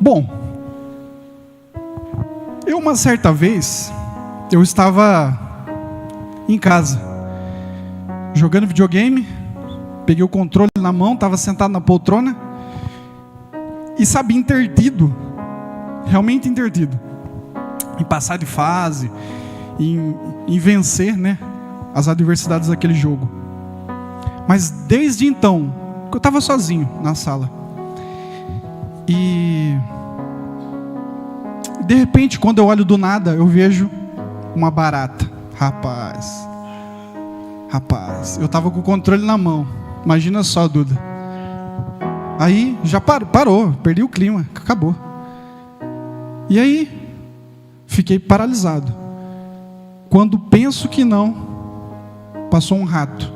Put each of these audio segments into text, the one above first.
Bom, uma certa vez, eu estava em casa, jogando videogame, peguei o controle na mão, estava sentado na poltrona, e sabia intertido, realmente intertido, em passar de fase, em vencer, né, as adversidades daquele jogo. Mas desde então, eu estava sozinho na sala, e de repente, quando eu olho do nada, eu vejo uma barata. Rapaz, eu estava com o controle na mão. Imagina só, Duda. Aí já parou, perdi o clima, acabou. E aí, fiquei paralisado. Quando penso que não, passou um rato.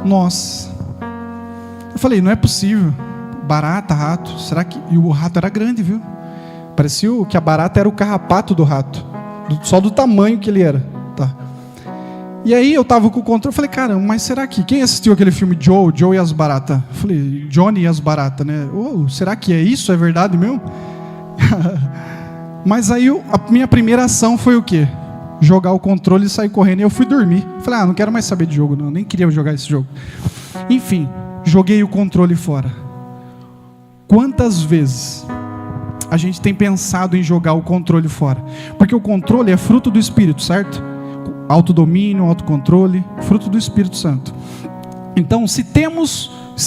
Nossa. Eu falei, não é possível. Barata, rato, será que... E o rato era grande, viu? Parecia que a barata era o carrapato do rato. Só do tamanho que ele era. Tá. E aí eu tava com o controle, falei, cara, mas será que... Quem assistiu aquele filme Joe e as Baratas? Falei, Johnny e as Baratas, né? Será que é isso? É verdade mesmo? Mas aí a minha primeira ação foi o quê? Jogar o controle e sair correndo. E eu fui dormir. Falei, não quero mais saber de jogo, não. Nem queria jogar esse jogo. Enfim, joguei o controle fora. Quantas vezes a gente tem pensado em jogar o controle fora? Porque o controle é fruto do Espírito, certo? Autodomínio, autocontrole, fruto do Espírito Santo. Então, se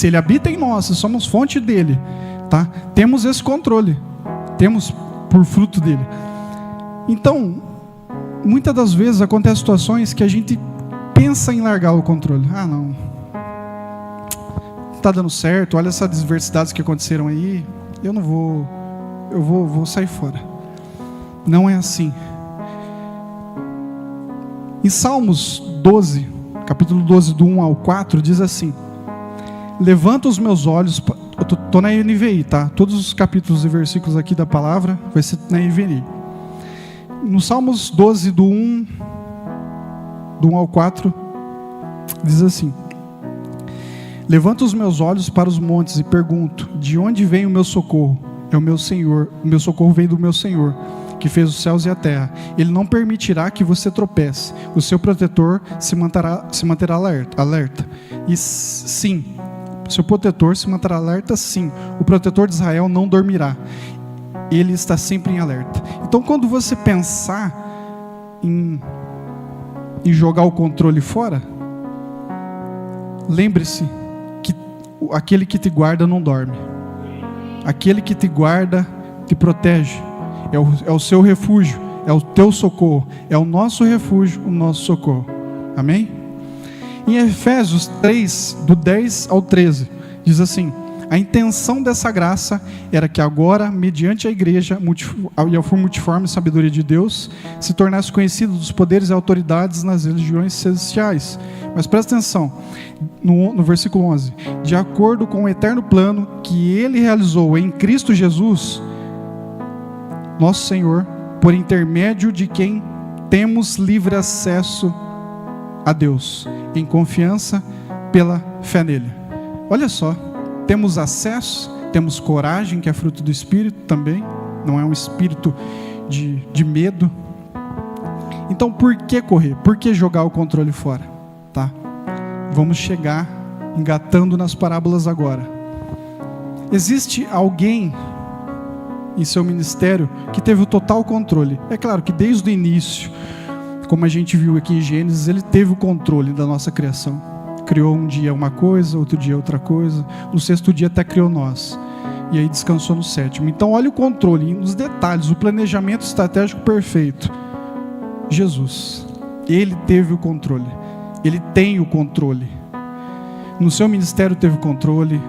ele habita em nós, se somos fonte dele, tá? Temos esse controle, temos por fruto dele. Então, muitas das vezes acontecem situações que a gente pensa em largar o controle. Não está dando certo, olha essas adversidades que aconteceram aí, eu vou sair fora. Não é assim. Em Salmos 12, capítulo 12, do 1 ao 4, diz assim: levanta os meus olhos, eu estou na NVI, tá? Todos os capítulos e versículos aqui da palavra vai ser na NVI. No Salmos 12, do 1 ao 4, diz assim: levanta os meus olhos para os montes e pergunto, de onde vem o meu socorro? É o meu Senhor, o meu socorro vem do meu Senhor, que fez os céus e a terra. Ele não permitirá que você tropece, o seu protetor se manterá alerta. E sim, seu protetor se manterá alerta, sim, o protetor de Israel não dormirá, ele está sempre em alerta. Então, quando você pensar em jogar o controle fora, lembre-se que aquele que te guarda não dorme. Aquele que te guarda te protege. É o seu refúgio, é o teu socorro, é o nosso refúgio, o nosso socorro. Amém? Em Efésios 3, do 10 ao 13, diz assim: a intenção dessa graça era que agora, mediante a igreja e a multiforme sabedoria de Deus, se tornasse conhecido dos poderes e autoridades nas religiões celestiais. Mas presta atenção, no versículo 11: de acordo com o eterno plano que Ele realizou em Cristo Jesus, nosso Senhor, por intermédio de quem temos livre acesso a Deus, em confiança pela fé nele. Olha só, temos acesso, temos coragem, que é fruto do Espírito também, não é um espírito de medo. Então, por que correr? Por que jogar o controle fora? Tá? Vamos chegar engatando nas parábolas agora. Existe alguém em seu ministério que teve o total controle. É claro que desde o início, como a gente viu aqui em Gênesis, ele teve o controle da nossa criação. Criou um dia uma coisa, outro dia outra coisa, no sexto dia até criou nós, e aí descansou no sétimo. Então olha o controle, nos detalhes, o planejamento estratégico perfeito. Jesus, ele teve o controle, ele tem o controle. No seu ministério teve o controle.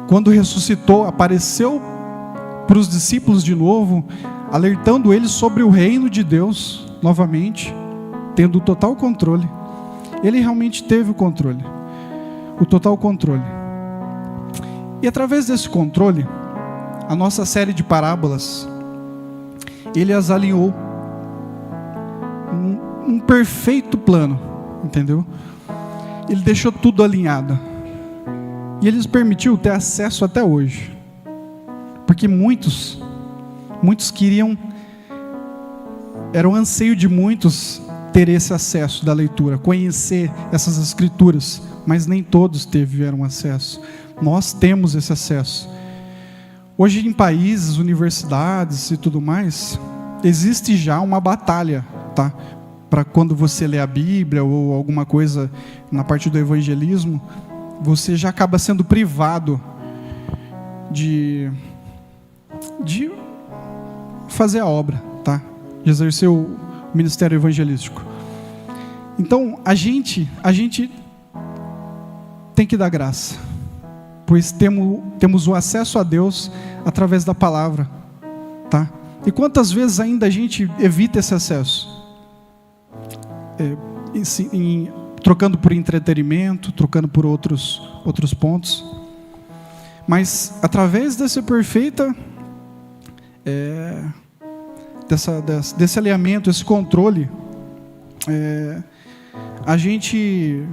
Quando ressuscitou, apareceu para os discípulos de novo, alertando eles sobre o reino de Deus, novamente, tendo o total controle. Ele realmente teve o controle, o total controle. E através desse controle, a nossa série de parábolas, ele as alinhou um perfeito plano, entendeu? Ele deixou tudo alinhado, e ele nos permitiu ter acesso até hoje. Porque muitos queriam, era o anseio de muitos ter esse acesso da leitura, conhecer essas escrituras, mas nem todos tiveram acesso. Nós temos esse acesso. Hoje em países, universidades e tudo mais, existe já uma batalha, tá? Para quando você lê a Bíblia ou alguma coisa na parte do evangelismo, você já acaba sendo privado de fazer a obra, tá? De exercer o ministério evangelístico. Então, a gente tem que dar graça, pois temos o acesso a Deus através da palavra, tá? E quantas vezes ainda a gente evita esse acesso? Trocando por entretenimento, trocando por outros pontos. Mas através dessa perfeita, desse alinhamento, esse controle, a gente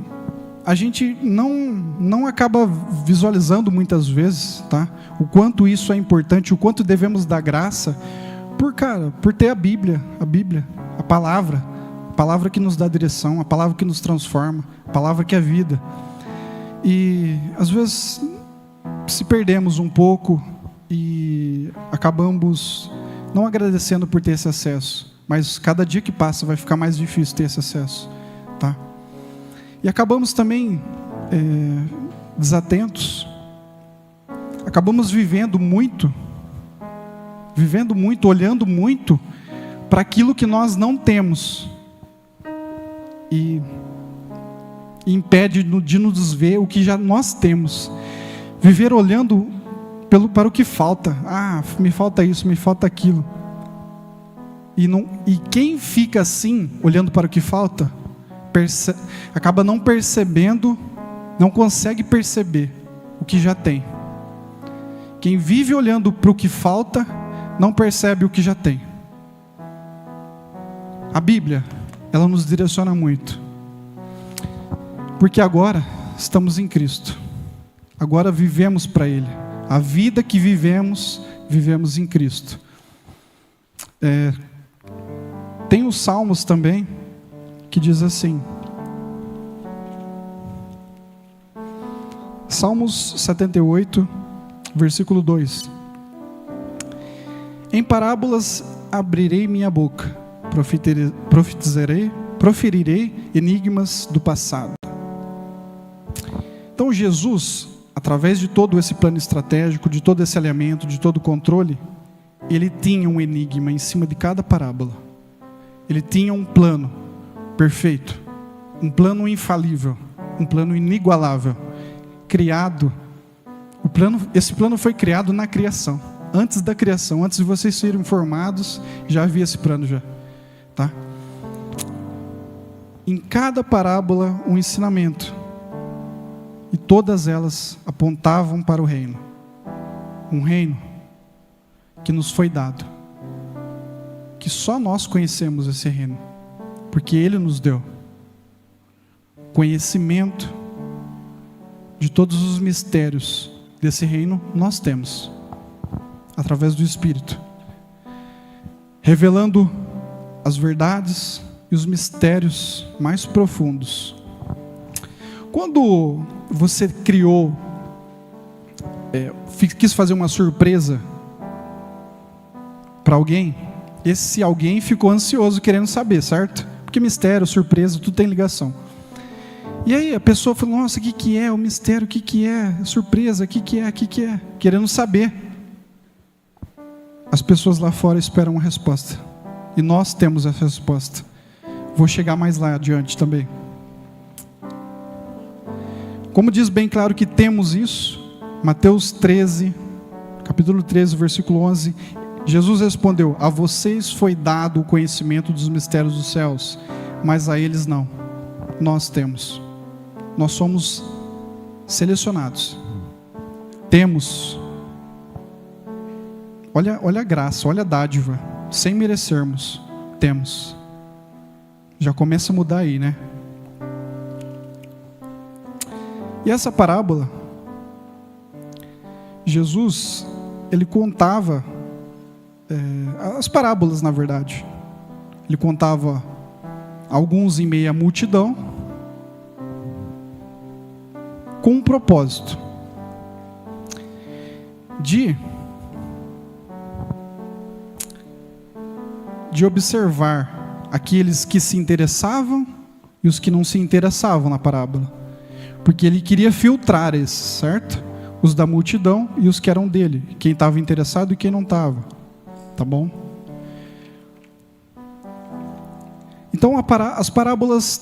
não acaba visualizando muitas vezes, tá? O quanto isso é importante, o quanto devemos dar graça por ter a Bíblia, a palavra que nos dá direção, a palavra que nos transforma, a palavra que é vida. E às vezes se perdemos um pouco e acabamos não agradecendo por ter esse acesso, mas cada dia que passa vai ficar mais difícil ter esse acesso, tá? E acabamos também desatentos, acabamos vivendo muito, olhando muito para aquilo que nós não temos, e impede de nos ver o que já nós temos. Viver olhando para o que falta. Me falta isso, me falta aquilo. E quem fica assim, olhando para o que falta, acaba não percebendo, não consegue perceber o que já tem. Quem vive olhando para o que falta, não percebe o que já tem. A Bíblia, ela nos direciona muito. Porque agora estamos em Cristo. Agora vivemos para Ele. A vida que vivemos em Cristo. Tem os Salmos também, que diz assim. Salmos 78, versículo 2. Em parábolas abrirei minha boca, proferirei enigmas do passado. Então Jesus, através de todo esse plano estratégico, de todo esse alinhamento, de todo o controle, ele tinha um enigma em cima de cada parábola. Ele tinha um plano perfeito, um plano infalível, um plano inigualável, criado. Esse plano foi criado na criação, antes da criação, antes de vocês serem formados, já havia esse plano já, tá? Em cada parábola um ensinamento, e todas elas apontavam para o reino, um reino que nos foi dado, que só nós conhecemos esse reino, porque Ele nos deu conhecimento de todos os mistérios desse reino. Nós temos, através do Espírito, revelando as verdades e os mistérios mais profundos. Quando você criou, quis fazer uma surpresa para alguém, esse alguém ficou ansioso querendo saber, certo? Porque mistério, surpresa, tudo tem ligação. E aí a pessoa falou, nossa, o que é o mistério, o que é surpresa, o que é, querendo saber. As pessoas lá fora esperam uma resposta, e nós temos essa resposta. Vou chegar mais lá adiante também. Como diz bem claro que temos isso, Mateus 13, capítulo 13, versículo 11, Jesus respondeu, a vocês foi dado o conhecimento dos mistérios dos céus, mas a eles não. Nós temos. Nós somos selecionados. Temos. Olha a graça, olha a dádiva, sem merecermos. Temos. Já começa a mudar aí, né? E essa parábola, Jesus, ele contava as parábolas, na verdade. Ele contava alguns em meio à multidão, com um propósito de observar aqueles que se interessavam e os que não se interessavam na parábola, porque ele queria filtrar esses, certo? Os da multidão e os que eram dele, quem estava interessado e quem não estava, tá bom? Então as parábolas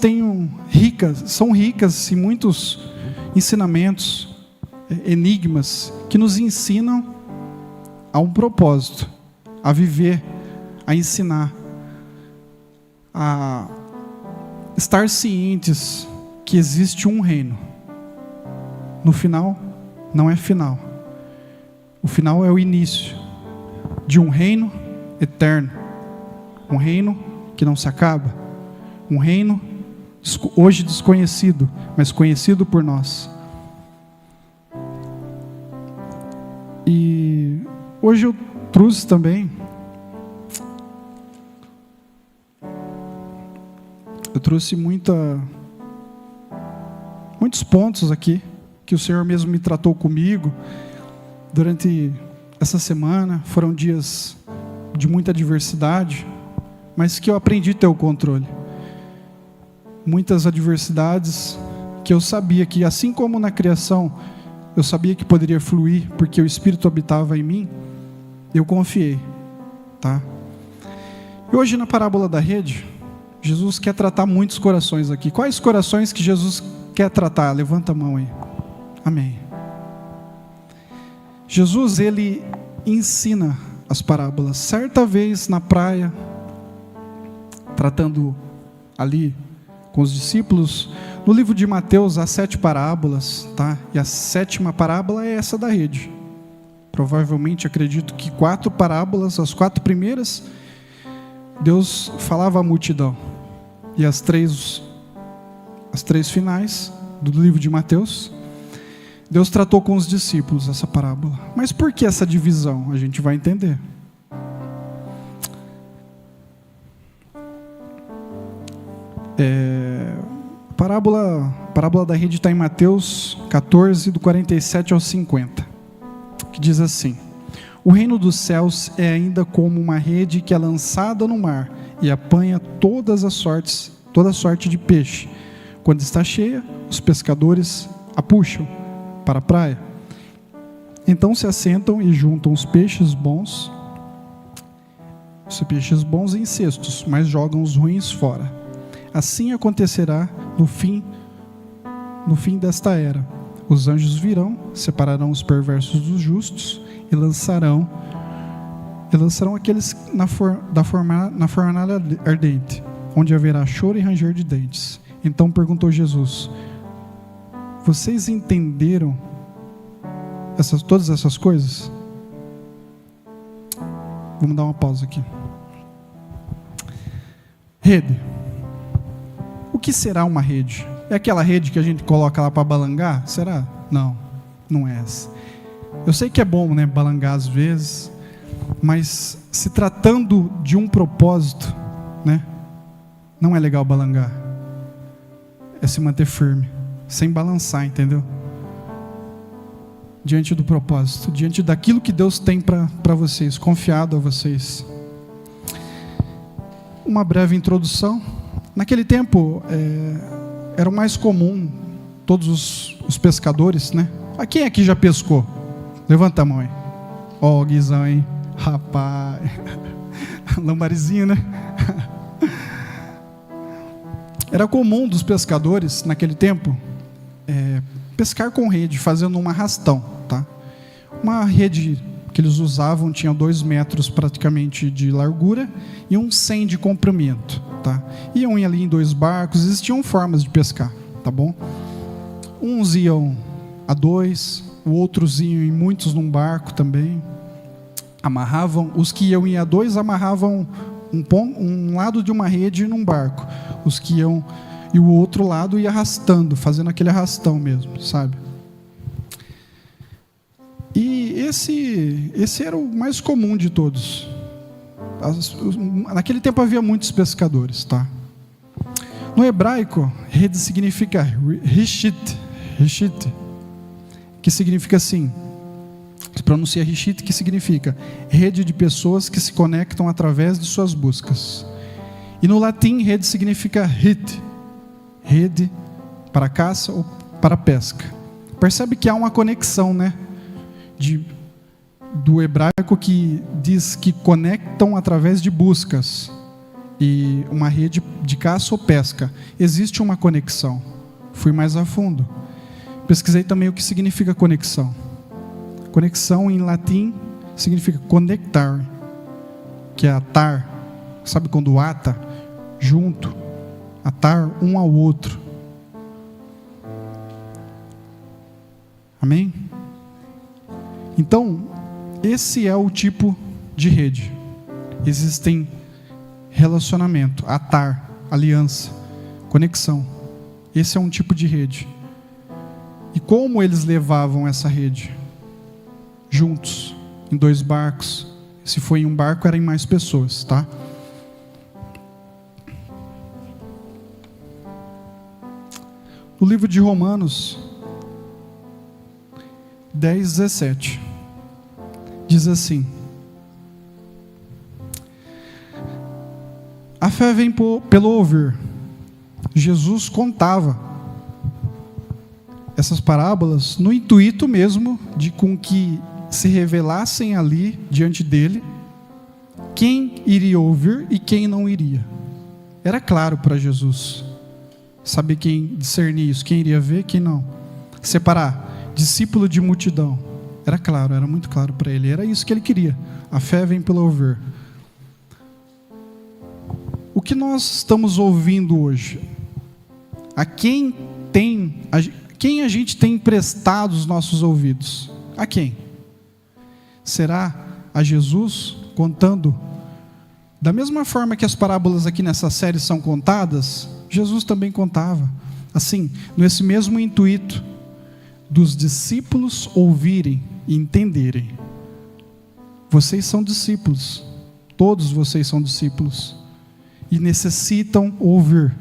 são ricas em muitos ensinamentos, enigmas, que nos ensinam a um propósito, a viver, a ensinar, a estar cientes que existe um reino. No final, não é final. O final é o início de um reino eterno, um reino que não se acaba, um reino hoje desconhecido, mas conhecido por nós. E hoje eu trouxe também, muitos pontos aqui que o Senhor mesmo me tratou comigo durante essa semana. Foram dias de muita adversidade, mas que eu aprendi a ter o controle. Muitas adversidades que eu sabia que, assim como na criação, eu sabia que poderia fluir, porque o Espírito habitava em mim, eu confiei, tá? E hoje, na parábola da rede, Jesus quer tratar muitos corações aqui. Quais corações que Jesus quer tratar? Levanta a mão aí. Amém. Jesus, ele ensina as parábolas. Certa vez na praia, tratando ali com os discípulos, no livro de Mateus há 7 parábolas, tá? E a 7ª parábola é essa da rede. Provavelmente, acredito que 4 parábolas, as 4 primeiras, Deus falava à multidão. E as três finais do livro de Mateus, Deus tratou com os discípulos essa parábola. Mas por que essa divisão? A gente vai entender. A parábola da rede está em Mateus 14, do 47 ao 50, que diz assim: o reino dos céus é ainda como uma rede que é lançada no mar e apanha toda sorte de peixe. Quando está cheia, os pescadores a puxam para a praia. Então se assentam e juntam os peixes bons em cestos, mas jogam os ruins fora. Assim acontecerá no fim desta era. Os anjos virão, separarão os perversos dos justos e lançarão aqueles na fornalha ardente, onde haverá choro e ranger de dentes. Então perguntou Jesus: vocês entenderam todas essas coisas? Vamos dar uma pausa aqui. Rede. O que será uma rede? É aquela rede que a gente coloca lá para balangar? Será? Não, não é essa. Eu sei que é bom, né, balangar às vezes, mas se tratando de um propósito, né, não é legal balangar. É se manter firme, sem balançar, entendeu? Diante do propósito, diante daquilo que Deus tem para vocês, confiado a vocês. Uma breve introdução. Naquele tempo, era o mais comum, todos os pescadores, né? Quem aqui já pescou? Levanta a mão aí. Ó, Guizão, hein? Rapaz. Lambarizinho, né? Era comum dos pescadores, naquele tempo, pescar com rede, fazendo um arrastão, tá? Uma rede que eles usavam tinha 2 metros praticamente de largura e 1,100 de comprimento, tá? Iam ali em 2 barcos, existiam formas de pescar, tá bom? Uns iam a 2, outros iam em muitos num barco também, amarravam, os que iam em a 2 amarravam um lado de uma rede num barco, os que iam e o outro lado ia arrastando, fazendo aquele arrastão mesmo, sabe? E esse era o mais comum de todos. Naquele tempo havia muitos pescadores, tá? No hebraico, rede significa rishit, que significa assim, se pronuncia rishit, que significa rede de pessoas que se conectam através de suas buscas. E no latim, rede significa hit, rede para caça ou para pesca. Percebe que há uma conexão, né? Do hebraico que diz que conectam através de buscas e uma rede de caça ou pesca. Existe uma conexão. Fui mais a fundo. Pesquisei também o que significa conexão. Conexão em latim significa conectar, que é atar. Sabe quando ata? Junto. Atar um ao outro. Amém? Então, esse é o tipo de rede. Existem relacionamento, atar, aliança, conexão. Esse é um tipo de rede. E como eles levavam essa rede? Juntos, em 2 barcos. Se foi em um barco, eram mais pessoas, tá? No livro de Romanos 10:17 diz assim: a fé vem pelo ouvir. Jesus contava essas parábolas no intuito mesmo de com que se revelassem ali diante dele quem iria ouvir e quem não iria. Era claro para Jesus saber quem discernir isso, quem iria ver, quem não. Separar discípulo de multidão. Era claro, era muito claro para ele. Era isso que ele queria. A fé vem pelo ouvir. O que nós estamos ouvindo hoje? A quem a gente tem emprestado os nossos ouvidos? A quem? Será a Jesus contando? Da mesma forma que as parábolas aqui nessa série são contadas, Jesus também contava. Assim, nesse mesmo intuito dos discípulos ouvirem e entenderem. Vocês são discípulos. Todos vocês são discípulos. E necessitam ouvir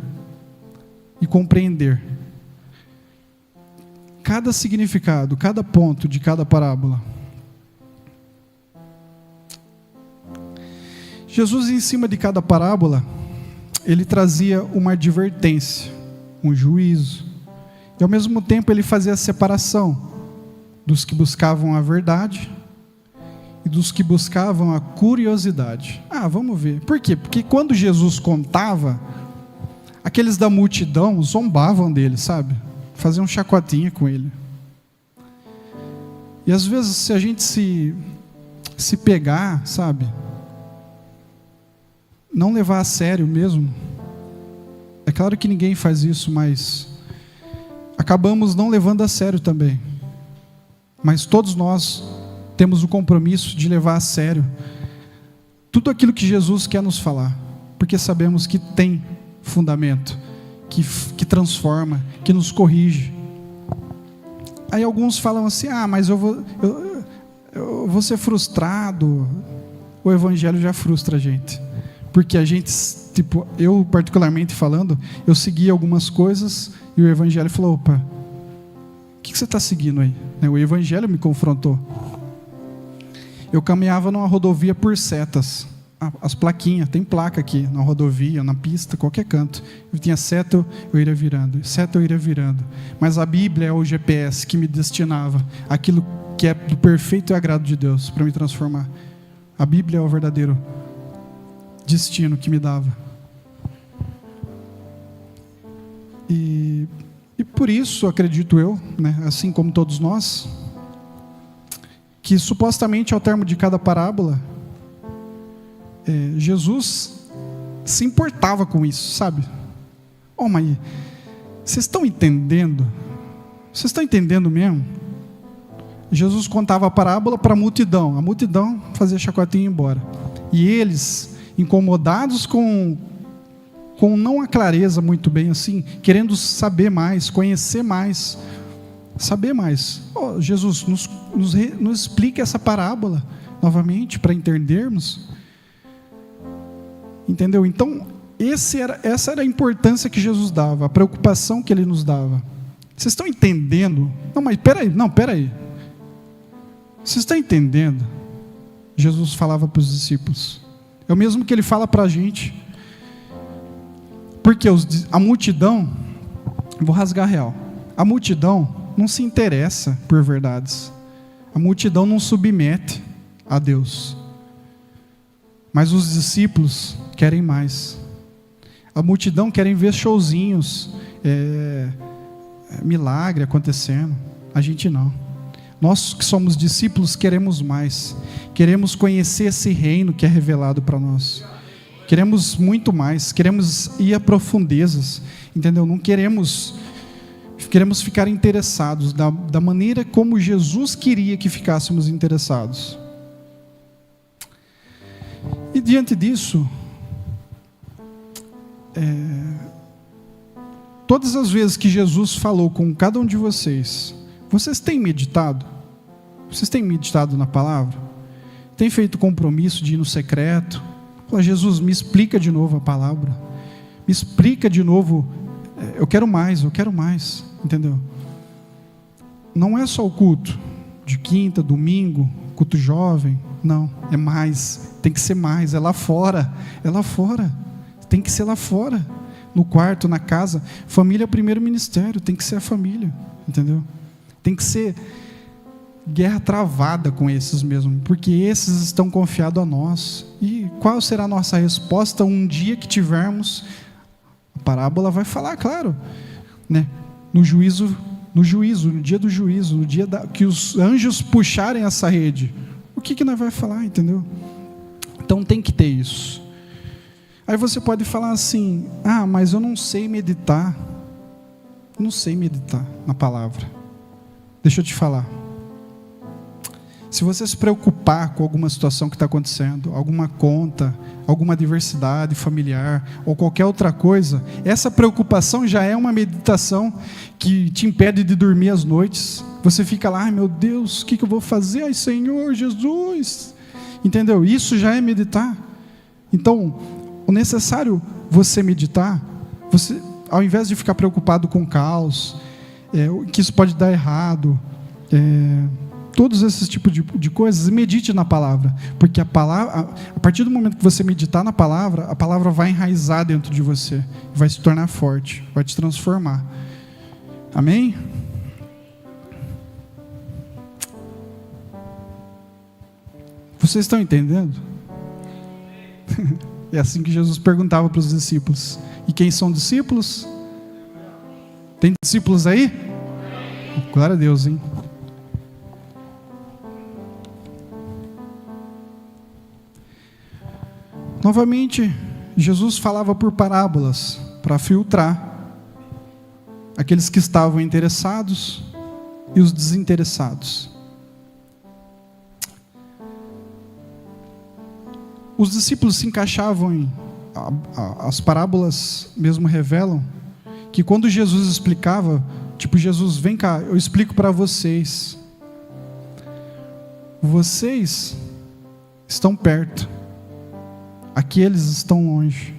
e compreender cada significado, cada ponto de cada parábola. Jesus, em cima de cada parábola, ele trazia uma advertência, um juízo. E ao mesmo tempo ele fazia a separação dos que buscavam a verdade e dos que buscavam a curiosidade. Vamos ver. Por quê? Porque quando Jesus contava, aqueles da multidão zombavam dele, sabe? Faziam chacotinha com ele. E às vezes, se a gente se pegar, sabe? Não levar a sério mesmo. É claro que ninguém faz isso, mas acabamos não levando a sério também. Mas todos nós temos o compromisso de levar a sério tudo aquilo que Jesus quer nos falar, porque sabemos que tem fundamento, que transforma, que nos corrige. Aí alguns falam assim: mas eu vou ser frustrado. O evangelho já frustra a gente, porque a gente, eu particularmente falando, eu segui algumas coisas e o evangelho falou: opa, o que você está seguindo aí? O evangelho me confrontou. Eu caminhava numa rodovia por setas. As plaquinhas, tem placa aqui, na rodovia, na pista, qualquer canto. Eu tinha seta, eu iria virando. Seta, eu iria virando. Mas a Bíblia é o GPS que me destinava aquilo que é do perfeito agrado de Deus, para me transformar. A Bíblia é o verdadeiro destino que me dava. E por isso, acredito eu, assim como todos nós, que supostamente ao termo de cada parábola, Jesus se importava com isso, sabe? Mas vocês estão entendendo? Vocês estão entendendo mesmo? Jesus contava a parábola para a multidão fazia chacotinha e ia embora. E eles, incomodados com não a clareza muito bem assim, querendo saber mais, conhecer mais, saber mais. Jesus, nos explique essa parábola novamente para entendermos. Entendeu? Então, essa era a importância que Jesus dava, a preocupação que Ele nos dava. Vocês estão entendendo? Não, mas peraí. Vocês estão entendendo? Jesus falava para os discípulos. É o mesmo que Ele fala para a gente. Porque a multidão, vou rasgar a real, a multidão não se interessa por verdades. A multidão não submete a Deus. Mas os discípulos querem mais. A multidão querem ver showzinhos, milagre acontecendo. A gente não. Nós que somos discípulos queremos mais. Queremos conhecer esse reino que é revelado para nós. Queremos muito mais. Queremos ir a profundezas. Entendeu? Não queremos ficar interessados da maneira como Jesus queria que ficássemos interessados. E diante disso, todas as vezes que Jesus falou com cada um de vocês, vocês têm meditado? Vocês têm meditado na palavra? Têm feito compromisso de ir no secreto? Fala, Jesus, me explica de novo a palavra. Me explica de novo. Eu quero mais. Entendeu? Não é só o culto de quinta, domingo, culto jovem. Não, é mais. Tem que ser mais. É lá fora. Tem que ser lá fora. No quarto, na casa. Família é o primeiro ministério. Tem que ser a família. Entendeu? Tem que ser guerra travada com esses mesmo, porque esses estão confiados a nós. E qual será a nossa resposta um dia que tivermos? A parábola vai falar, claro, né? No dia do juízo, no dia que os anjos puxarem essa rede, o que nós vai falar, entendeu? Então tem que ter isso. Aí você pode falar assim, mas eu não sei meditar. Não sei meditar na palavra. Deixa eu te falar. Se você se preocupar com alguma situação que está acontecendo, alguma conta, alguma adversidade familiar ou qualquer outra coisa, essa preocupação já é uma meditação que te impede de dormir às noites. Você fica lá, ai meu Deus, o que eu vou fazer? Ai Senhor Jesus, entendeu? Isso já é meditar. Então, o necessário você meditar, você, ao invés de ficar preocupado com caos, que isso pode dar errado, todos esses tipos de coisas, medite na palavra, porque a partir do momento que você meditar na palavra, a palavra vai enraizar dentro de você, vai se tornar forte, vai te transformar. Amém? Vocês estão entendendo? É assim que Jesus perguntava para os discípulos. E quem são discípulos? Tem discípulos aí? Glória a Deus, hein? Novamente, Jesus falava por parábolas para filtrar aqueles que estavam interessados e os desinteressados. Os discípulos se encaixavam as parábolas mesmo revelam que quando Jesus explicava, tipo, Jesus, vem cá, eu explico para vocês. Vocês estão perto. Aqueles estão longe.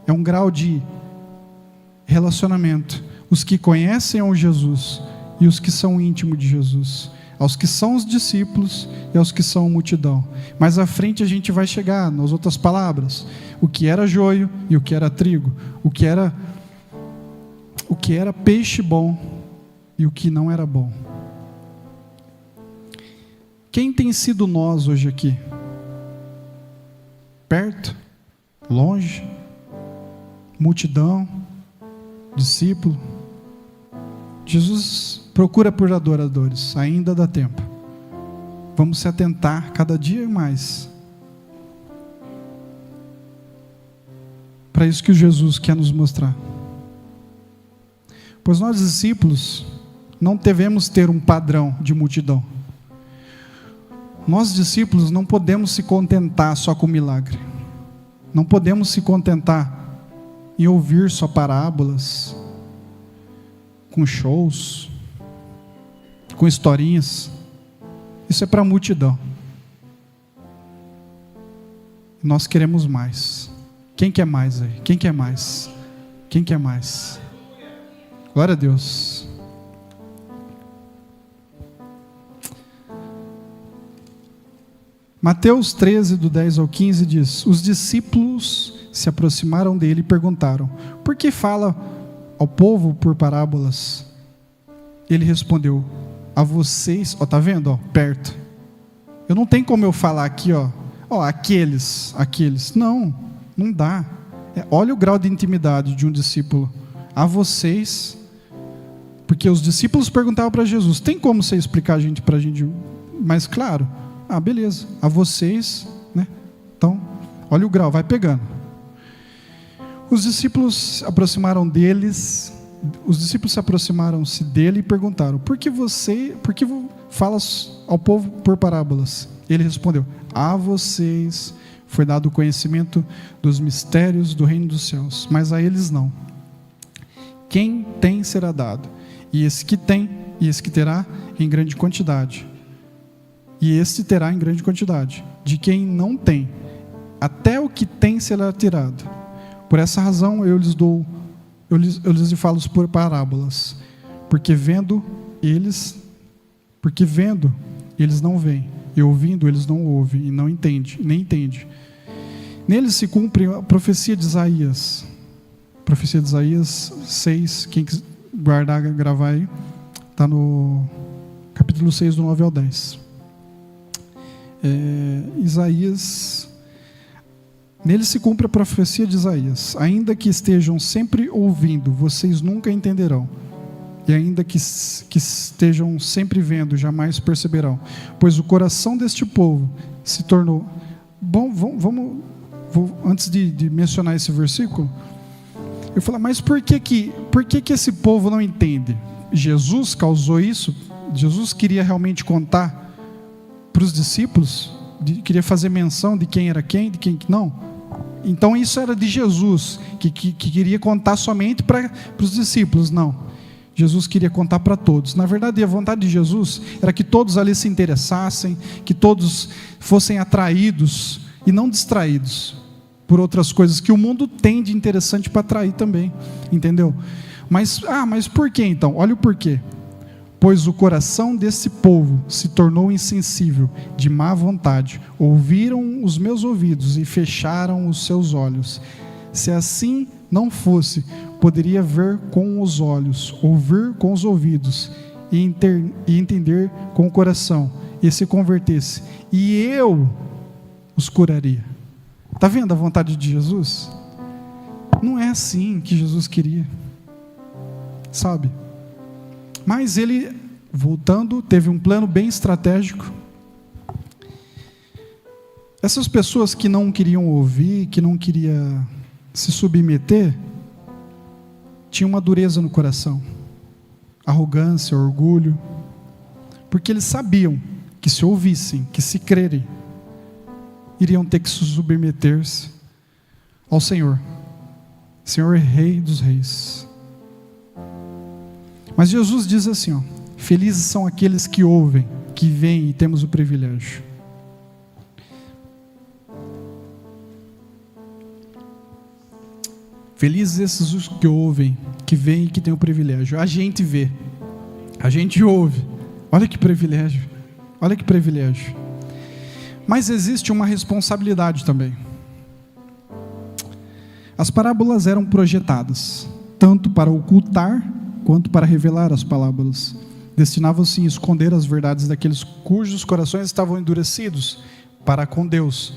É um grau de relacionamento. Os que conhecem o Jesus e os que são íntimos de Jesus. Aos que são os discípulos e aos que são a multidão. Mais à frente a gente vai chegar nas outras palavras. O que era joio e o que era trigo. O que era peixe bom e o que não era bom. Quem tem sido nós hoje aqui? Perto? Longe? Multidão? Discípulo? Jesus procura por adoradores, ainda dá tempo. Vamos se atentar cada dia mais para isso que Jesus quer nos mostrar. Pois nós, discípulos, não devemos ter um padrão de multidão. Nós, discípulos, não podemos se contentar só com milagre. Não podemos se contentar em ouvir só parábolas, com shows. com historinhas. Isso é para a multidão. Nós queremos mais. Quem quer mais aí? Quem quer mais? Quem quer mais? Glória a Deus. Mateus 13, do 10 ao 15 diz: os discípulos se aproximaram dele e perguntaram: por que fala ao povo por parábolas? Ele respondeu: a vocês, ó, tá vendo, ó, perto. Eu não tenho como eu falar aqui, ó, aqueles. Não dá. Olha o grau de intimidade de um discípulo. A vocês, porque os discípulos perguntavam para Jesus: tem como você explicar para a gente mais claro? Ah, beleza. A vocês, né? Então, olha o grau, vai pegando. Os discípulos se aproximaram-se dele e perguntaram: por que falas ao povo por parábolas? Ele respondeu: a vocês foi dado o conhecimento dos mistérios do reino dos céus, mas a eles não. Quem tem será dado, e esse que tem, e esse que terá em grande quantidade. E este terá em grande quantidade. De quem não tem, até o que tem será tirado. Por essa razão eu lhes falo por parábolas, porque vendo eles não veem, e ouvindo eles não ouvem, e não entendem, nem entendem. Neles se cumpre a profecia de Isaías. Profecia de Isaías 6, quem quiser gravar aí, está no capítulo 6, do 9 ao 10. Isaías, nele se cumpre a profecia de Isaías: ainda que estejam sempre ouvindo, vocês nunca entenderão, e ainda que estejam sempre vendo, jamais perceberão, pois o coração deste povo se tornou... Bom, antes de mencionar esse versículo, eu falo, mas por que esse povo não entende? Jesus causou isso? Jesus queria realmente contar para os discípulos, queria fazer menção de quem era quem, de quem não. Então isso era de Jesus, que queria contar somente para os discípulos. Não, Jesus queria contar para todos. Na verdade, a vontade de Jesus era que todos ali se interessassem, que todos fossem atraídos e não distraídos por outras coisas que o mundo tem de interessante para atrair também, entendeu? Mas por que então? Olha o porquê. Pois o coração desse povo se tornou insensível, de má vontade. Ouviram os meus ouvidos e fecharam os seus olhos. Se assim não fosse, poderia ver com os olhos, ouvir com os ouvidos e entender com o coração, e se convertesse, e eu os curaria. Está vendo a vontade de Jesus? Não é assim que Jesus queria, sabe? Mas ele, voltando, teve um plano bem estratégico. Essas pessoas que não queriam ouvir, que não queriam se submeter, tinham uma dureza no coração, arrogância, orgulho, porque eles sabiam que se ouvissem, que se crerem, iriam ter que se submeter-se ao Senhor. Senhor é Rei dos Reis. Mas Jesus diz assim, felizes são aqueles que ouvem, que veem, e temos o privilégio. Felizes esses os que ouvem, que veem e que têm o privilégio. A gente vê, a gente ouve. Olha que privilégio, olha que privilégio. Mas existe uma responsabilidade também. As parábolas eram projetadas, tanto para ocultar, quanto para revelar as parábolas. Destinavam-se a esconder as verdades daqueles cujos corações estavam endurecidos para com Deus,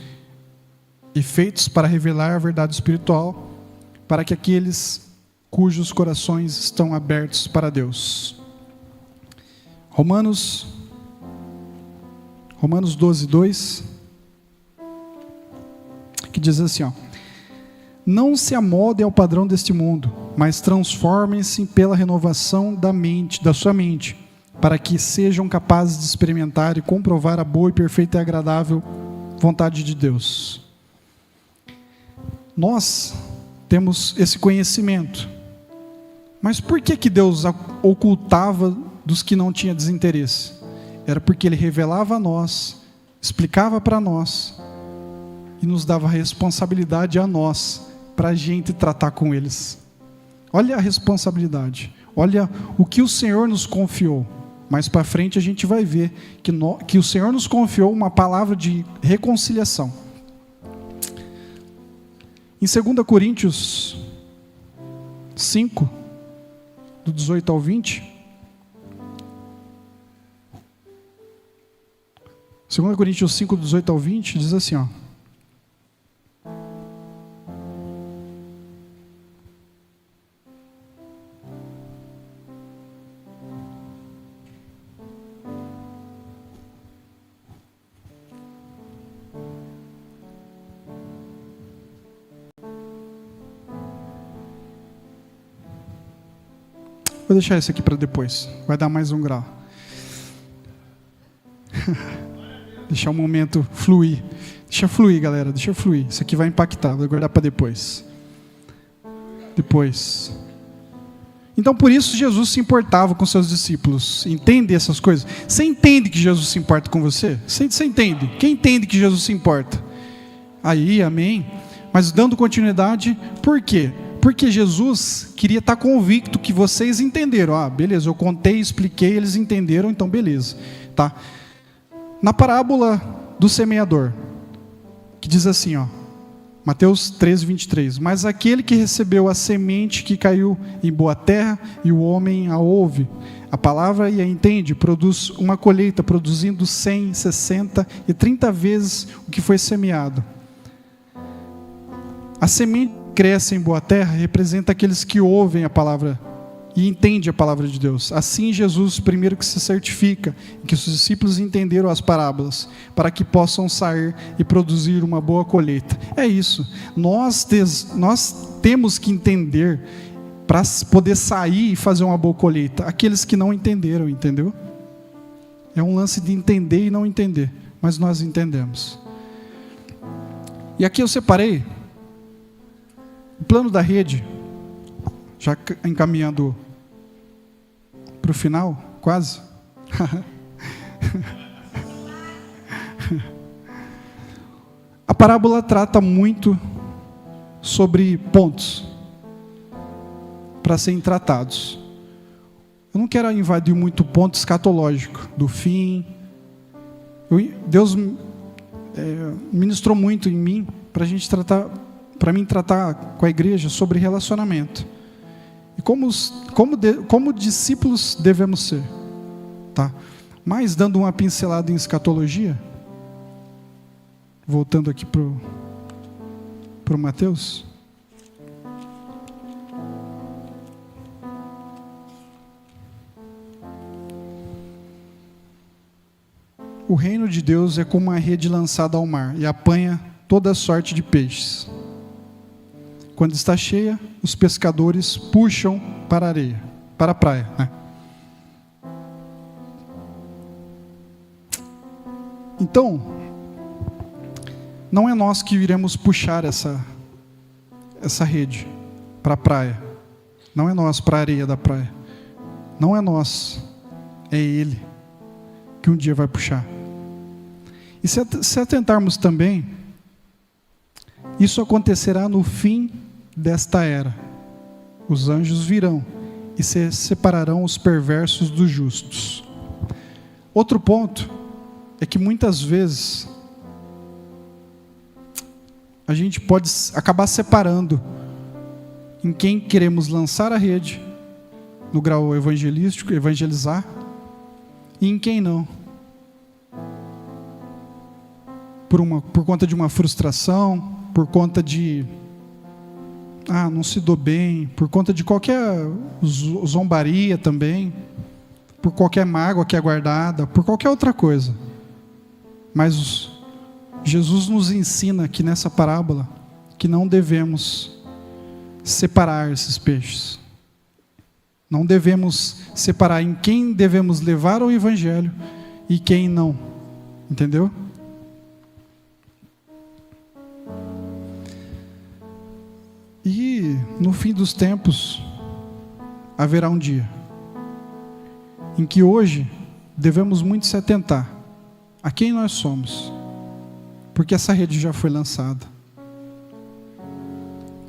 e feitos para revelar a verdade espiritual, para que aqueles cujos corações estão abertos para Deus. Romanos 12:2, que diz assim, não se amoldem ao padrão deste mundo, mas transformem-se pela renovação da sua mente, para que sejam capazes de experimentar e comprovar a boa e perfeita e agradável vontade de Deus. Nós temos esse conhecimento, mas por que Deus ocultava dos que não tinham desinteresse. Era porque Ele revelava a nós, explicava para nós e nos dava a responsabilidade a nós, para a gente tratar com eles. Olha a responsabilidade, olha o que o Senhor nos confiou. Mais para frente a gente vai ver que o Senhor nos confiou uma palavra de reconciliação. Em 2 Coríntios 5, do 18 ao 20, 2 Coríntios 5, do 18 ao 20, diz assim, ó. Vou deixar esse aqui para depois. Vai dar mais um grau. Deixar o momento fluir. Deixa fluir, galera. Deixa fluir. Isso aqui vai impactar. Vou guardar para depois. Depois. Então, por isso, Jesus se importava com seus discípulos. Entende essas coisas? Você entende que Jesus se importa com você? Você entende? Quem entende que Jesus se importa? Aí, amém. Mas dando continuidade, por quê? Porque Jesus queria estar convicto que vocês entenderam. Ah, beleza, eu contei, expliquei, eles entenderam, então beleza. Tá? Na parábola do semeador, que diz assim, ó, Mateus 13, 23. Mas aquele que recebeu a semente que caiu em boa terra, e o homem a ouve, a palavra e a entende, produz uma colheita, produzindo 100, 60 e 30 vezes o que foi semeado. A semente que cresce em boa terra representa aqueles que ouvem a palavra e entendem a palavra de Deus. Assim, Jesus, primeiro que se certifica que os discípulos entenderam as parábolas, para que possam sair e produzir uma boa colheita. É isso. Nós temos que entender para poder sair e fazer uma boa colheita. Aqueles que não entenderam, entendeu? É um lance de entender e não entender, mas nós entendemos. E aqui eu separei o plano da rede, já encaminhando para o final, quase. A parábola trata muito sobre pontos para serem tratados. Eu não quero invadir muito o ponto escatológico do fim. Deus ministrou muito em mim para mim tratar com a igreja sobre relacionamento e como discípulos devemos ser, tá? Mas dando uma pincelada em escatologia, voltando aqui pro Mateus. O reino de Deus é como uma rede lançada ao mar e apanha toda sorte de peixes. Quando está cheia, os pescadores puxam para a areia, para a praia, né? Então, não é nós que iremos puxar essa rede para a praia. Não é nós para a areia da praia. Não é nós. É Ele que um dia vai puxar. E se atentarmos também, isso acontecerá no fim desta era. Os anjos virão e se separarão os perversos dos justos. Outro ponto é que muitas vezes a gente pode acabar separando em quem queremos lançar a rede, no grau evangelístico, evangelizar, e em quem não. Por conta de uma frustração, por conta de não se dou bem, por conta de qualquer zombaria também, por qualquer mágoa que é guardada, por qualquer outra coisa. Mas Jesus nos ensina aqui nessa parábola que não devemos separar esses peixes. Não devemos separar em quem devemos levar o evangelho e quem não. Entendeu? E no fim dos tempos haverá um dia em que hoje devemos muito se atentar a quem nós somos, porque essa rede já foi lançada.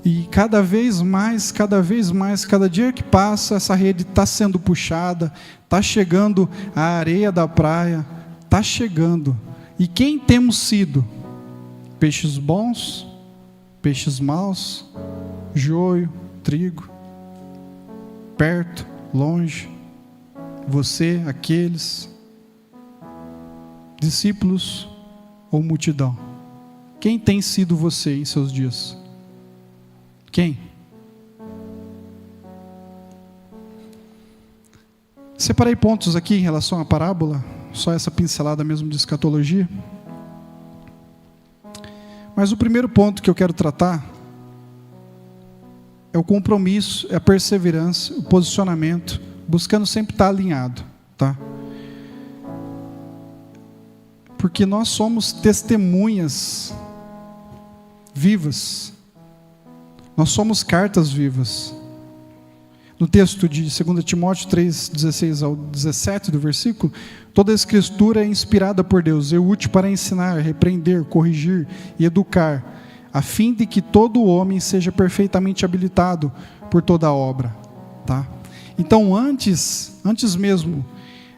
E cada vez mais, cada dia que passa, essa rede está sendo puxada, está chegando a areia da praia, está chegando. E quem temos sido? Peixes bons, peixes maus, joio, trigo, perto, longe, você, aqueles, discípulos ou multidão? Quem tem sido você em seus dias? Quem? Separei pontos aqui em relação à parábola, só essa pincelada mesmo de escatologia. Mas o primeiro ponto que eu quero tratar é o compromisso, é a perseverança, o posicionamento, buscando sempre estar alinhado, tá? Porque nós somos testemunhas vivas. Nós somos cartas vivas. No texto de 2 Timóteo 3, 16 ao 17 do versículo, toda a escritura é inspirada por Deus, é útil para ensinar, repreender, corrigir e educar, a fim de que todo homem seja perfeitamente habilitado por toda a obra. Tá? Então, antes mesmo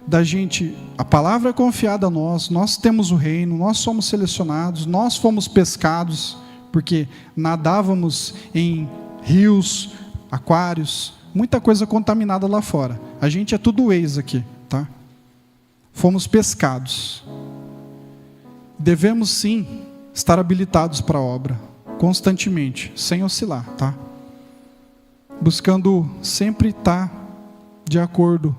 da gente, a palavra é confiada a nós temos o reino, nós somos selecionados, nós fomos pescados, porque nadávamos em rios, aquários, muita coisa contaminada lá fora. A gente é tudo ex aqui, tá? Fomos pescados. Devemos sim estar habilitados para a obra, constantemente, sem oscilar, tá? Buscando sempre estar de acordo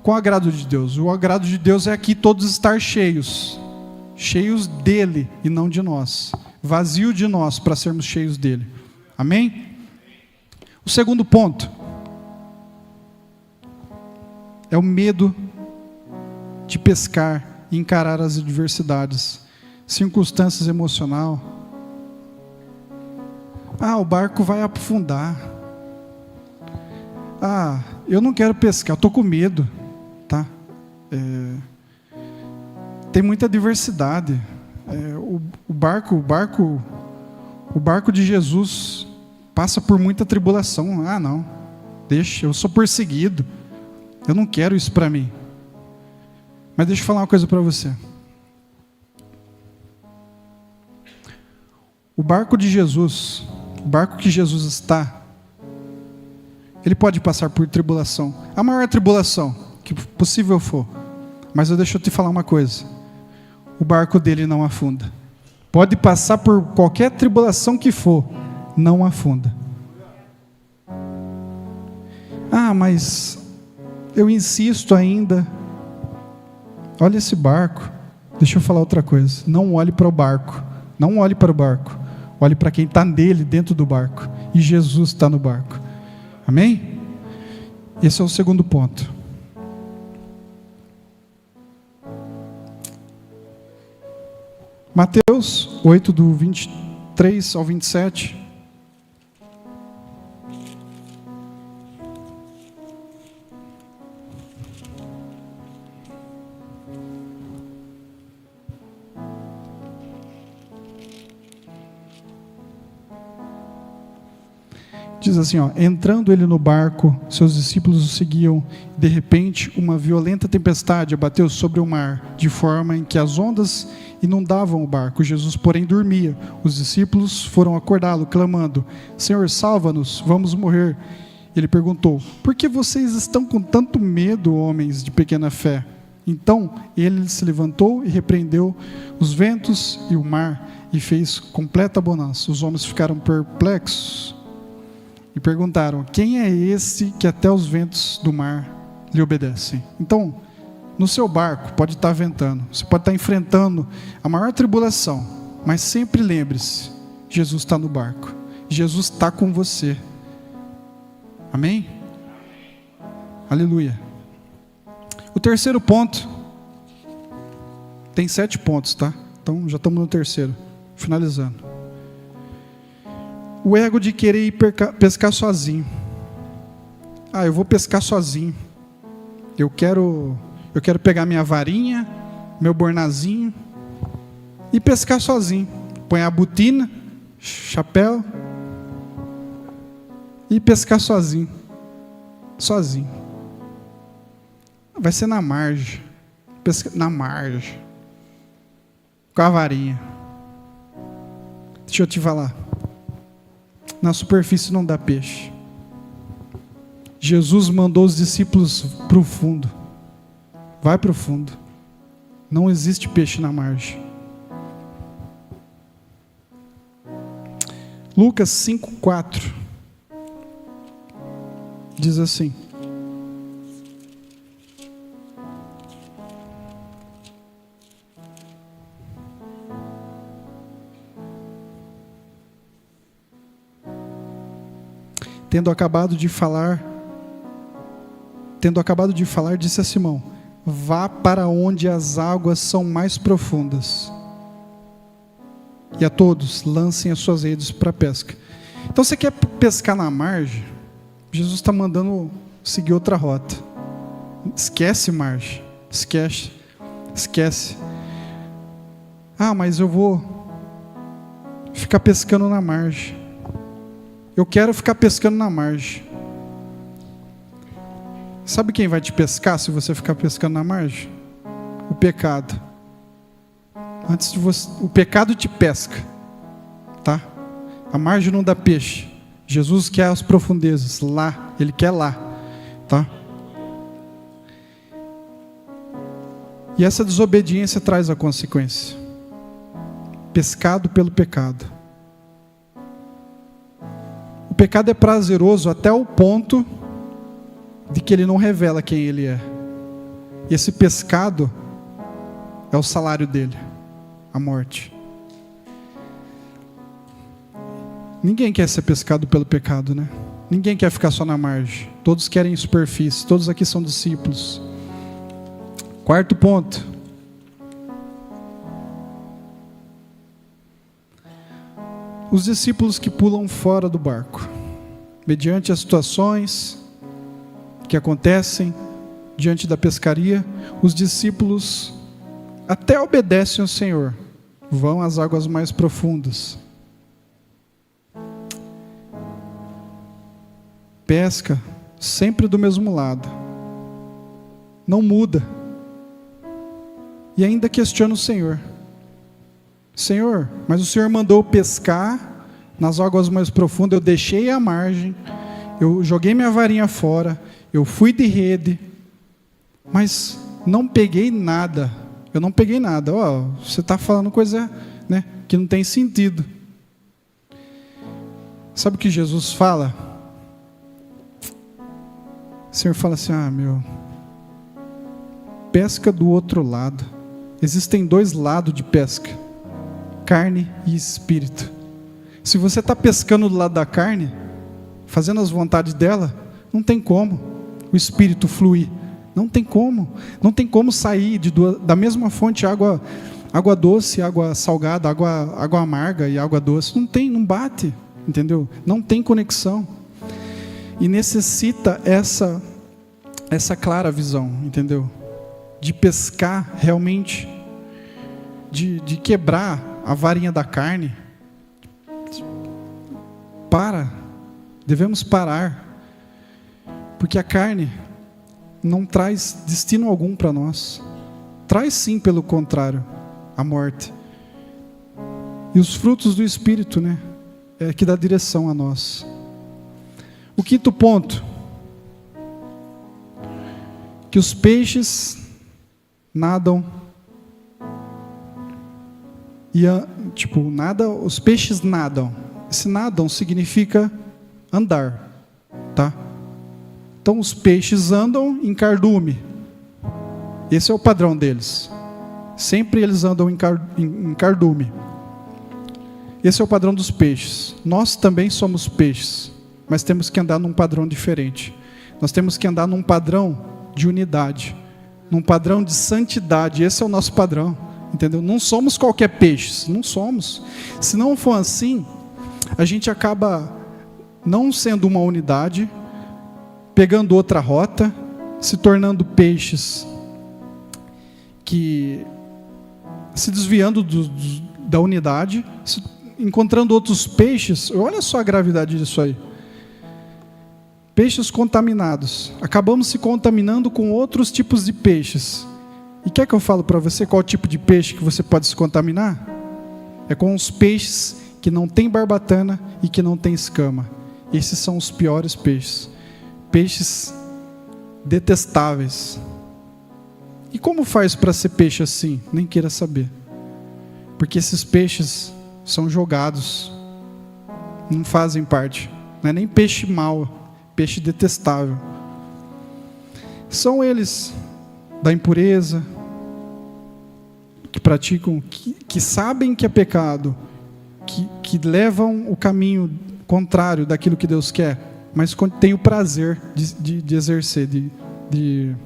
com o agrado de Deus. O agrado de Deus é aqui todos estar cheios dele e não de nós. Vazio de nós para sermos cheios dele. Amém? O segundo ponto é o medo de pescar e encarar as adversidades, circunstâncias emocionais. O barco vai afundar. Eu não quero pescar, eu estou com medo, tá? Tem muita adversidade. O barco de Jesus passa por muita tribulação. Não, deixa, eu sou perseguido, eu não quero isso para mim. Mas deixa eu falar uma coisa para você. O barco de Jesus, o barco que Jesus está, ele pode passar por tribulação, a maior tribulação que possível for. Mas deixa eu te falar uma coisa: o barco dele não afunda. Pode passar por qualquer tribulação que for, não afunda. Mas eu insisto ainda. Olha esse barco. Deixa eu falar outra coisa. Não olhe para o barco. Não olhe para o barco. Olhe para quem está nele, dentro do barco. E Jesus está no barco. Amém? Esse é o segundo ponto. Mateus 8, do 23 ao 27. Diz assim, entrando ele no barco, seus discípulos o seguiam. De repente, uma violenta tempestade abateu sobre o mar, de forma em que as ondas inundavam o barco. Jesus, porém, dormia. Os discípulos foram acordá-lo, clamando: Senhor, salva-nos, vamos morrer. Ele perguntou: por que vocês estão com tanto medo, homens de pequena fé? Então ele se levantou e repreendeu os ventos e o mar, e fez completa bonança. Os homens ficaram perplexos e perguntaram: quem é esse que até os ventos do mar lhe obedecem? Então, no seu barco pode estar ventando, você pode estar enfrentando a maior tribulação, mas sempre lembre-se, Jesus está no barco, Jesus está com você. Amém? Aleluia. O terceiro ponto, tem 7 pontos, tá? Então já estamos no terceiro, finalizando. O ego de querer ir pescar sozinho. Eu vou pescar sozinho. Eu quero pegar minha varinha, meu bornazinho e pescar sozinho. Põe a botina, chapéu e pescar sozinho. Sozinho. Vai ser na margem. Na margem. Com a varinha. Deixa eu te falar. Na superfície não dá peixe. Jesus mandou os discípulos para o fundo. Vai para o fundo. Não existe peixe na margem. Lucas 5:4 diz assim: Tendo acabado de falar, disse a Simão: vá para onde as águas são mais profundas, e a todos lancem as suas redes para a pesca. Então, você quer pescar na margem? Jesus está mandando seguir outra rota. Esquece margem. Esquece. Ah, mas eu vou ficar pescando na margem. Eu quero ficar pescando na margem. Sabe quem vai te pescar se você ficar pescando na margem? O pecado. Antes de você, o pecado te pesca, tá? A margem não dá peixe. Jesus quer as profundezas, lá, Ele quer lá, tá? E essa desobediência traz a consequência. Pescado pelo pecado. O pecado é prazeroso até o ponto de que ele não revela quem ele é. E esse pescado é o salário dele, a morte. Ninguém quer ser pescado pelo pecado, né? Ninguém quer ficar só na margem. Todos querem superfície. Todos aqui são discípulos. Quarto ponto. Os discípulos que pulam fora do barco. Mediante as situações que acontecem diante da pescaria, os discípulos até obedecem ao Senhor. Vão às águas mais profundas. Pesca sempre do mesmo lado. Não muda. E ainda questiona o Senhor. Senhor, mas o Senhor mandou pescar nas águas mais profundas, eu deixei a margem, eu joguei minha varinha fora, eu fui de rede, mas não peguei nada. Eu não peguei nada. Você está falando coisa, né, que não tem sentido. Sabe o que Jesus fala? O Senhor fala assim: pesca do outro lado. Existem dois lados de pesca: carne e espírito. Se você está pescando do lado da carne, fazendo as vontades dela, não tem como o espírito fluir. Não tem como. Não tem como sair da mesma fonte água doce, água salgada, água amarga e água doce. Não bate, entendeu? Não tem conexão. E necessita essa clara visão, entendeu? De pescar realmente, de quebrar a varinha da carne. Devemos parar, porque a carne não traz destino algum para nós. Traz sim, pelo contrário, a morte. E os frutos do Espírito, né, é que dá direção a nós. O quinto ponto: que os peixes nadam os peixes nadam. Esse nadam significa andar, tá? Então os peixes andam em cardume. Esse é o padrão deles. Sempre eles andam em cardume. Esse é o padrão dos peixes. Nós também somos peixes, mas temos que andar num padrão diferente. Nós temos que andar num padrão de unidade, num padrão de santidade. Esse é o nosso padrão, entendeu? Não somos qualquer peixe, não somos. Se não for assim, a gente acaba não sendo uma unidade, pegando outra rota, se tornando peixes, que se desviando da unidade, encontrando outros peixes. Olha só a gravidade disso aí. Peixes contaminados. Acabamos se contaminando com outros tipos de peixes. E quer que eu fale para você qual tipo de peixe que você pode se contaminar? É com os peixes que não tem barbatana e que não tem escama. Esses são os piores peixes. Peixes detestáveis. E como faz para ser peixe assim? Nem queira saber. Porque esses peixes são jogados. Não fazem parte. Não é nem peixe mau, peixe detestável. São eles da impureza, que praticam, que sabem que é pecado, que levam o caminho contrário daquilo que Deus quer, mas tem o prazer de exercer, de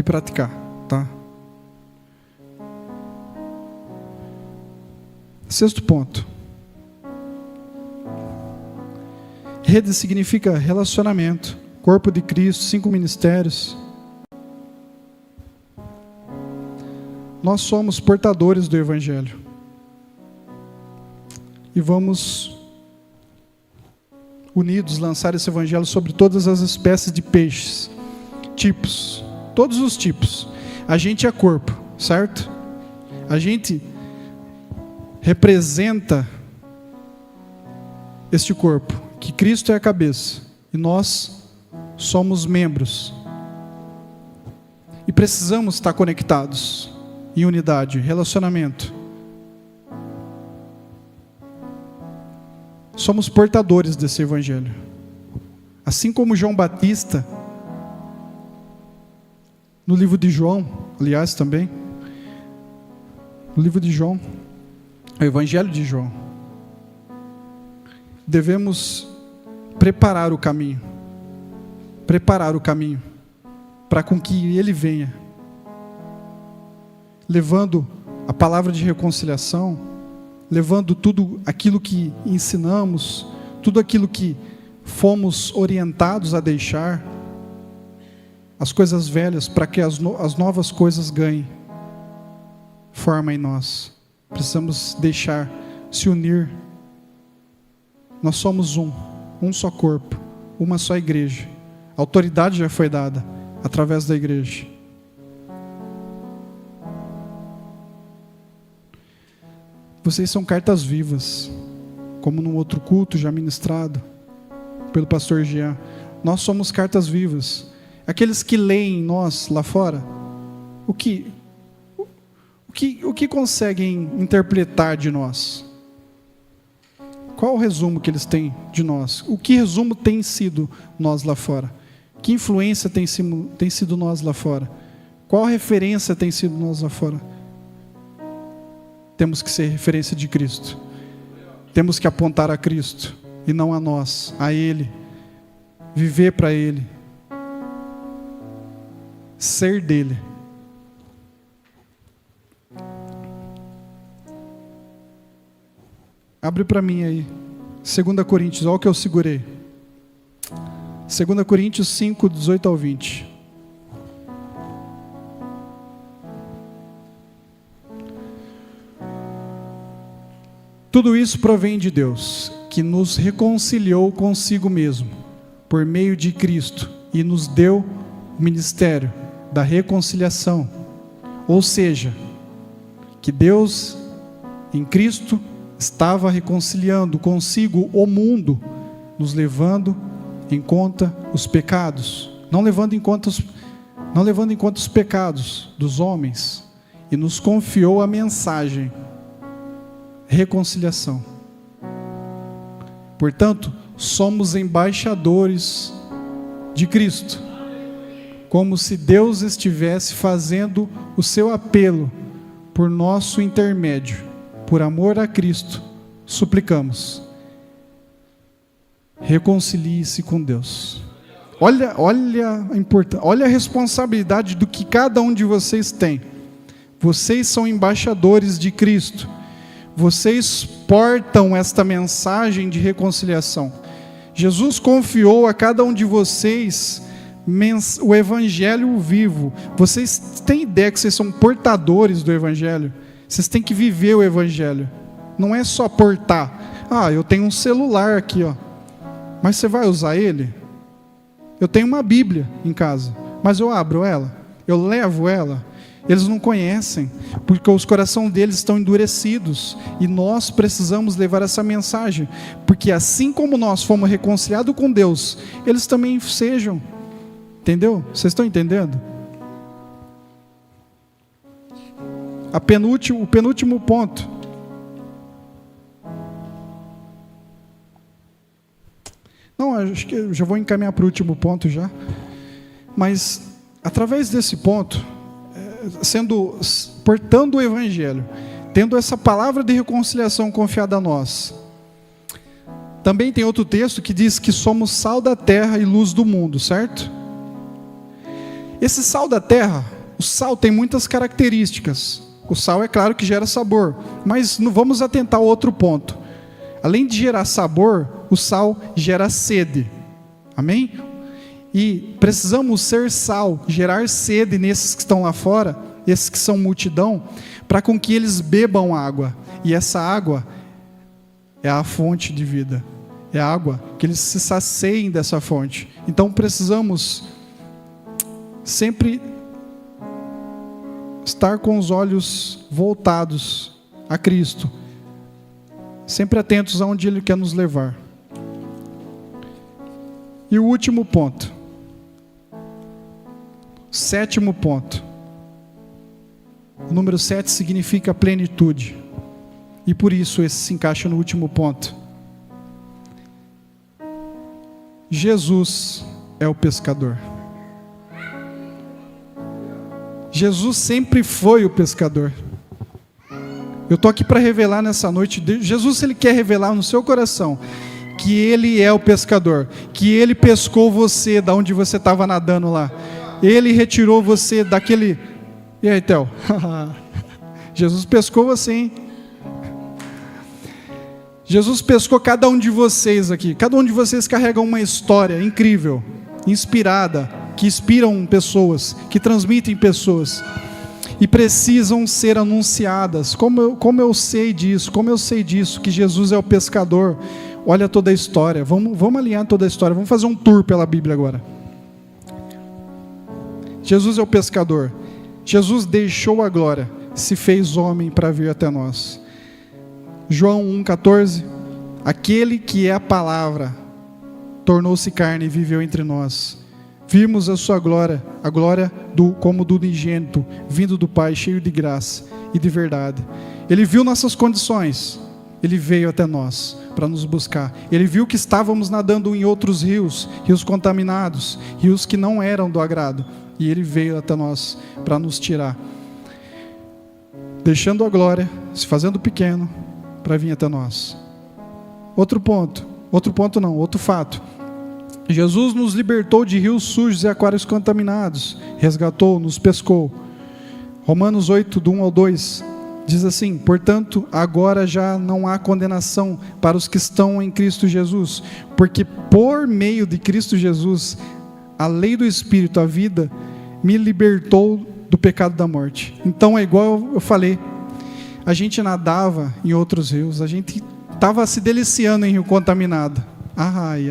praticar, tá? Sexto ponto. Rede significa relacionamento, corpo de Cristo, 5 ministérios. Nós somos portadores do Evangelho. E vamos, unidos, lançar esse Evangelho sobre todas as espécies de peixes, tipos, todos os tipos. A gente é corpo, certo? A gente representa este corpo, que Cristo é a cabeça, e nós somos membros. E precisamos estar conectados, em unidade, relacionamento. Somos portadores desse Evangelho. Assim como João Batista, no livro de João, aliás também, no livro de João, o Evangelho de João, devemos preparar o caminho para com que Ele venha, levando a palavra de reconciliação, levando tudo aquilo que ensinamos, tudo aquilo que fomos orientados a deixar, as coisas velhas, para que as novas coisas ganhem forma em nós. Precisamos deixar, se unir. Nós somos um só corpo, uma só igreja. A autoridade já foi dada através da igreja. Vocês são cartas vivas, como num outro culto já ministrado pelo pastor Jean. Nós somos cartas vivas. Aqueles que leem nós lá fora, o que conseguem interpretar de nós? Qual o resumo que eles têm de nós? O que resumo tem sido nós lá fora? Que influência tem sido nós lá fora? Qual referência tem sido nós lá fora? Temos que ser referência de Cristo. Temos que apontar a Cristo e não a nós, a Ele. Viver para Ele. Ser dele. Abre para mim aí 2 Coríntios, olha o que eu segurei. 2 Coríntios 5, 18 ao 20. Tudo isso provém de Deus, que nos reconciliou consigo mesmo, por meio de Cristo, e nos deu o ministério da reconciliação. Ou seja, que Deus, em Cristo, estava reconciliando consigo o mundo, nos levando em conta os pecados, não levando em conta os pecados dos homens, e nos confiou a mensagem: reconciliação. Portanto, somos embaixadores de Cristo, como se Deus estivesse fazendo o seu apelo por nosso intermédio. Por amor a Cristo, suplicamos: reconcilie-se com Deus. Olha a importância, olha a responsabilidade do que cada um de vocês tem. Vocês são embaixadores de Cristo. Vocês portam esta mensagem de reconciliação. Jesus confiou a cada um de vocês o Evangelho vivo. Vocês têm ideia que vocês são portadores do Evangelho? Vocês têm que viver o Evangelho. Não é só portar. Eu tenho um celular aqui, ó. Mas você vai usar ele? Eu tenho uma Bíblia em casa, mas eu abro ela? Eu levo ela? Eles não conhecem, porque os corações deles estão endurecidos, e nós precisamos levar essa mensagem, porque assim como nós fomos reconciliados com Deus, eles também sejam. Entendeu? Vocês estão entendendo? O penúltimo ponto. Não, acho que eu já vou encaminhar para o último ponto já. Mas, através desse ponto, portando o Evangelho, tendo essa palavra de reconciliação confiada a nós. Também tem outro texto que diz que somos sal da terra e luz do mundo, certo? Esse sal da terra, o sal tem muitas características. O sal é claro que gera sabor, mas não vamos atentar ao outro ponto. Além de gerar sabor, o sal gera sede. Amém? E precisamos ser sal, gerar sede nesses que estão lá fora, esses que são multidão, para com que eles bebam água. E essa água é a fonte de vida. É a água, que eles se saciem dessa fonte. Então precisamos sempre estar com os olhos voltados a Cristo, sempre atentos aonde Ele quer nos levar. E o último ponto, sétimo ponto. O número 7 significa plenitude, e por isso esse se encaixa no último ponto. Jesus é o pescador. Jesus sempre foi o pescador. Eu estou aqui para revelar nessa noite, Jesus, Ele quer revelar no seu coração que Ele é o pescador, que Ele pescou você da onde você estava nadando lá, Ele retirou você daquele... E aí, Theo? Jesus pescou você, hein? Jesus pescou cada um de vocês aqui. Cada um de vocês carrega uma história incrível, inspirada, que inspiram pessoas, que transmitem pessoas, e precisam ser anunciadas. Como eu sei disso? Como eu sei disso? Que Jesus é o pescador. Olha toda a história. Vamos alinhar toda a história. Vamos fazer um tour pela Bíblia agora. Jesus é o pescador. Jesus deixou a glória, se fez homem para vir até nós. João 1,14. Aquele que é a palavra tornou-se carne e viveu entre nós. Vimos a sua glória, a glória como do unigênito, vindo do Pai, cheio de graça e de verdade. Ele viu nossas condições, Ele veio até nós para nos buscar. Ele viu que estávamos nadando em outros rios, rios contaminados, rios que não eram do agrado, e Ele veio até nós para nos tirar, deixando a glória, se fazendo pequeno, para vir até nós. Outro fato. Jesus nos libertou de rios sujos e aquários contaminados, resgatou, nos pescou. Romanos 8, do 1 ao 2, diz assim: portanto, agora já não há condenação para os que estão em Cristo Jesus, porque por meio de Cristo Jesus, a lei do Espírito, a vida, me libertou do pecado da morte. Então é igual eu falei, a gente nadava em outros rios, a gente estava se deliciando em rio contaminado. Ai,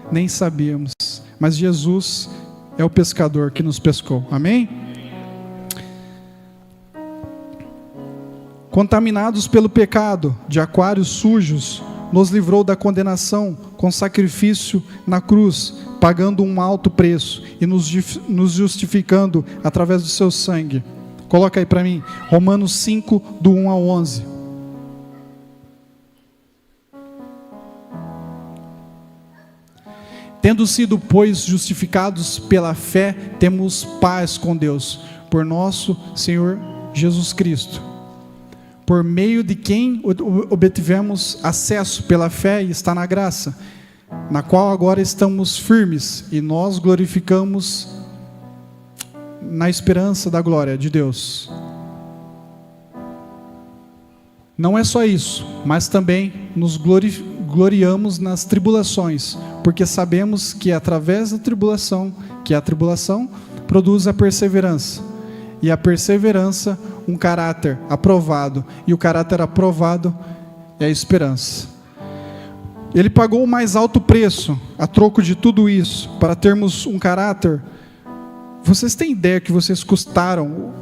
nem sabíamos, mas Jesus é o pescador que nos pescou. Amém? Contaminados pelo pecado de aquários sujos, nos livrou da condenação com sacrifício na cruz, pagando um alto preço e nos justificando através do seu sangue. Coloca aí para mim, Romanos 5, do 1 ao 11. Tendo sido, pois, justificados pela fé, temos paz com Deus, por nosso Senhor Jesus Cristo, por meio de quem obtivemos acesso pela fé e está na graça, na qual agora estamos firmes, e nós glorificamos na esperança da glória de Deus. Não é só isso, mas também nos gloriamos nas tribulações, porque sabemos que é através da tribulação, que a tribulação produz a perseverança, e a perseverança um caráter aprovado, e o caráter aprovado é a esperança. Ele pagou o mais alto preço a troco de tudo isso, para termos um caráter. Vocês têm ideia que vocês custaram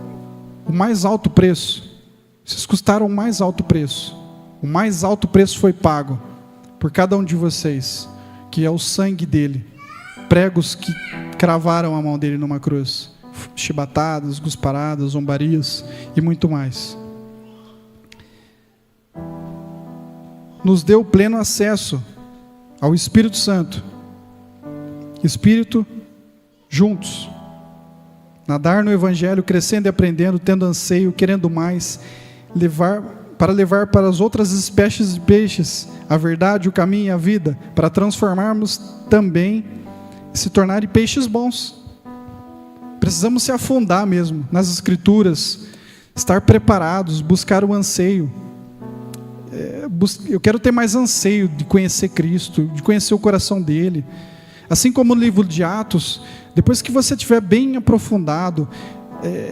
o mais alto preço? Vocês custaram o mais alto preço. O mais alto preço foi pago por cada um de vocês, que é o sangue dele. Pregos que cravaram a mão dele numa cruz. Chibatadas, gusparadas, zombarias e muito mais. Nos deu pleno acesso ao Espírito Santo. Espírito juntos. Nadar no Evangelho, crescendo e aprendendo, tendo anseio, querendo mais, levar para as outras espécies de peixes a verdade, o caminho e a vida, para transformarmos também e se tornarem peixes bons. Precisamos se afundar mesmo nas Escrituras, estar preparados, buscar o anseio. Eu quero ter mais anseio de conhecer Cristo, de conhecer o coração dele. Assim como no livro de Atos, depois que você estiver bem aprofundado,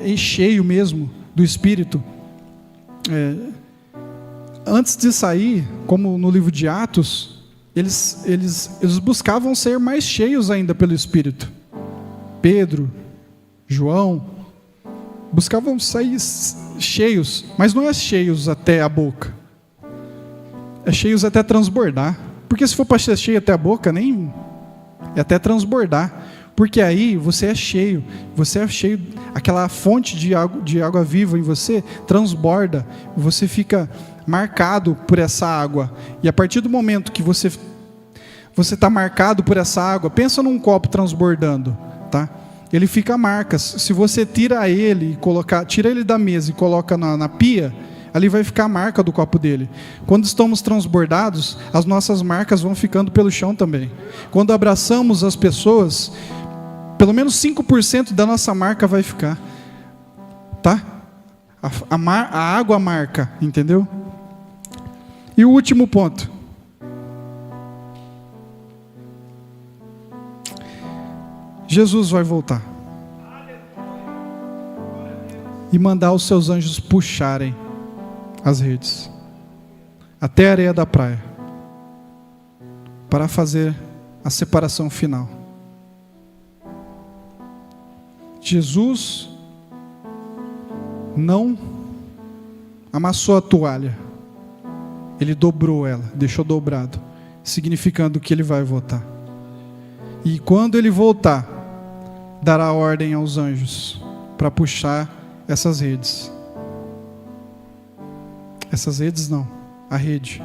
e cheio mesmo do Espírito, antes de sair, como no livro de Atos, eles buscavam ser mais cheios ainda pelo Espírito. Pedro, João, buscavam sair cheios, mas não é cheios até a boca, é cheios até transbordar. Porque se for para ser cheio até a boca, nem é até transbordar. Porque aí você é cheio, aquela fonte de água viva em você transborda, você fica marcado por essa água. E a partir do momento que você está marcado por essa água, pensa num copo transbordando, tá? Ele fica marcas. Se você tira ele da mesa e coloca na pia, ali vai ficar a marca do copo dele. Quando estamos transbordados, as nossas marcas vão ficando pelo chão também. Quando abraçamos as pessoas, pelo menos 5% da nossa marca vai ficar, tá? A água marca, entendeu? E o último ponto. Jesus vai voltar e mandar os seus anjos puxarem as redes até a areia da praia para fazer a separação final. Jesus não amassou a toalha, ele dobrou ela, deixou dobrado, significando que ele vai voltar. E quando ele voltar, dará ordem aos anjos para puxar essas redes. Essas redes não, a rede.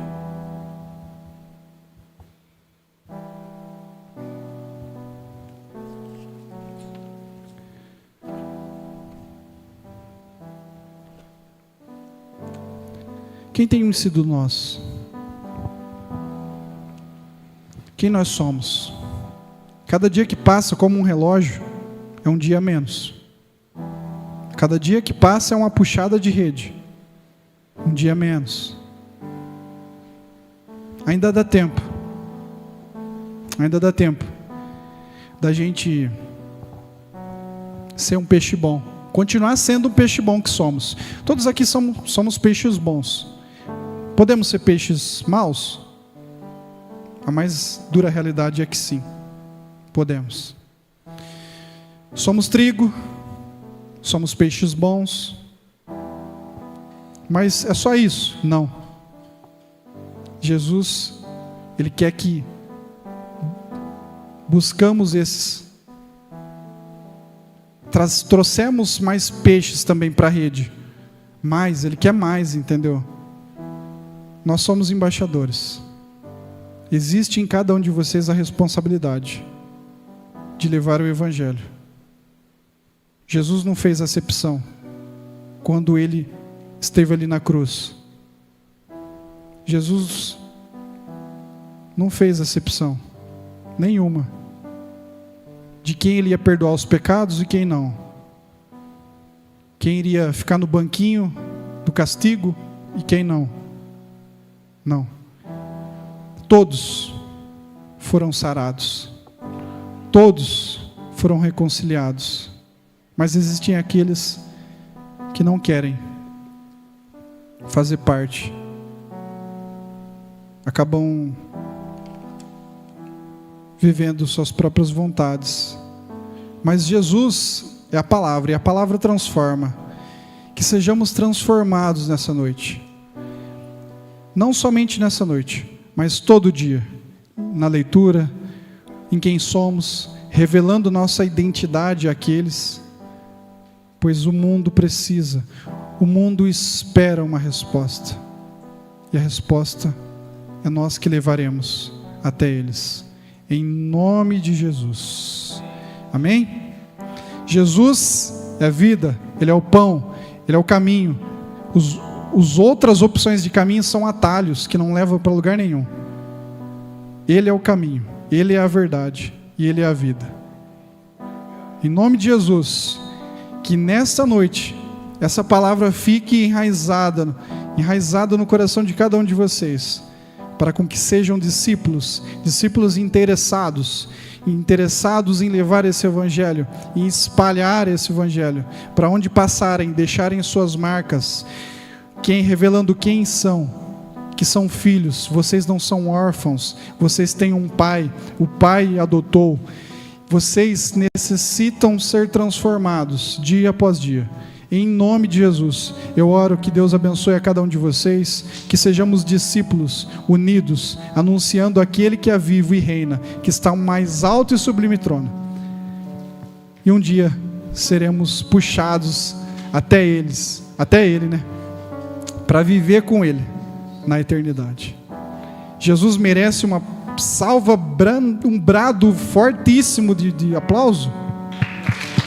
Quem tem sido nós? Quem nós somos? Cada dia que passa como um relógio é um dia a menos. Cada dia que passa é uma puxada de rede. Um dia a menos. Ainda dá tempo. Ainda dá tempo da gente ser um peixe bom. Continuar sendo um peixe bom que somos. Todos aqui somos peixes bons. Podemos ser peixes maus? A mais dura realidade é que sim. Podemos. Somos trigo. Somos peixes bons. Mas é só isso? Não. Jesus, Ele quer que buscamos trouxemos mais peixes também para a rede. Mais, Ele quer mais, entendeu? Nós somos embaixadores. Existe em cada um de vocês a responsabilidade de levar o Evangelho. Jesus não fez acepção quando Ele esteve ali na cruz. Jesus não fez acepção nenhuma de quem Ele ia perdoar os pecados e quem não. Quem iria ficar no banquinho do castigo e quem não. Não. todos foram sarados, todos foram reconciliados, mas existem aqueles que não querem fazer parte, acabam vivendo suas próprias vontades. Mas Jesus é a palavra, e a palavra transforma. Que sejamos transformados nessa noite, não somente nessa noite, mas todo dia, na leitura, em quem somos, revelando nossa identidade àqueles, pois o mundo precisa, o mundo espera uma resposta, e a resposta é nós que levaremos até eles, em nome de Jesus, amém? Jesus é a vida, Ele é o pão, Ele é o caminho. Os outras opções de caminho são atalhos que não levam para lugar nenhum. Ele é o caminho, Ele é a verdade e Ele é a vida. Em nome de Jesus, que nesta noite essa palavra fique enraizada no coração de cada um de vocês, para com que sejam discípulos interessados em levar esse evangelho, em espalhar esse evangelho, para onde passarem, deixarem suas marcas, revelando quem são, que são filhos. Vocês não são órfãos, vocês têm um pai, o pai adotou. Vocês necessitam ser transformados dia após dia. Em nome de Jesus, eu oro que Deus abençoe a cada um de vocês, que sejamos discípulos unidos, anunciando aquele que é vivo e reina, que está no mais alto e sublime trono. E um dia seremos puxados até Ele, né? Para viver com Ele na eternidade. Jesus merece uma salva, um brado fortíssimo de aplauso.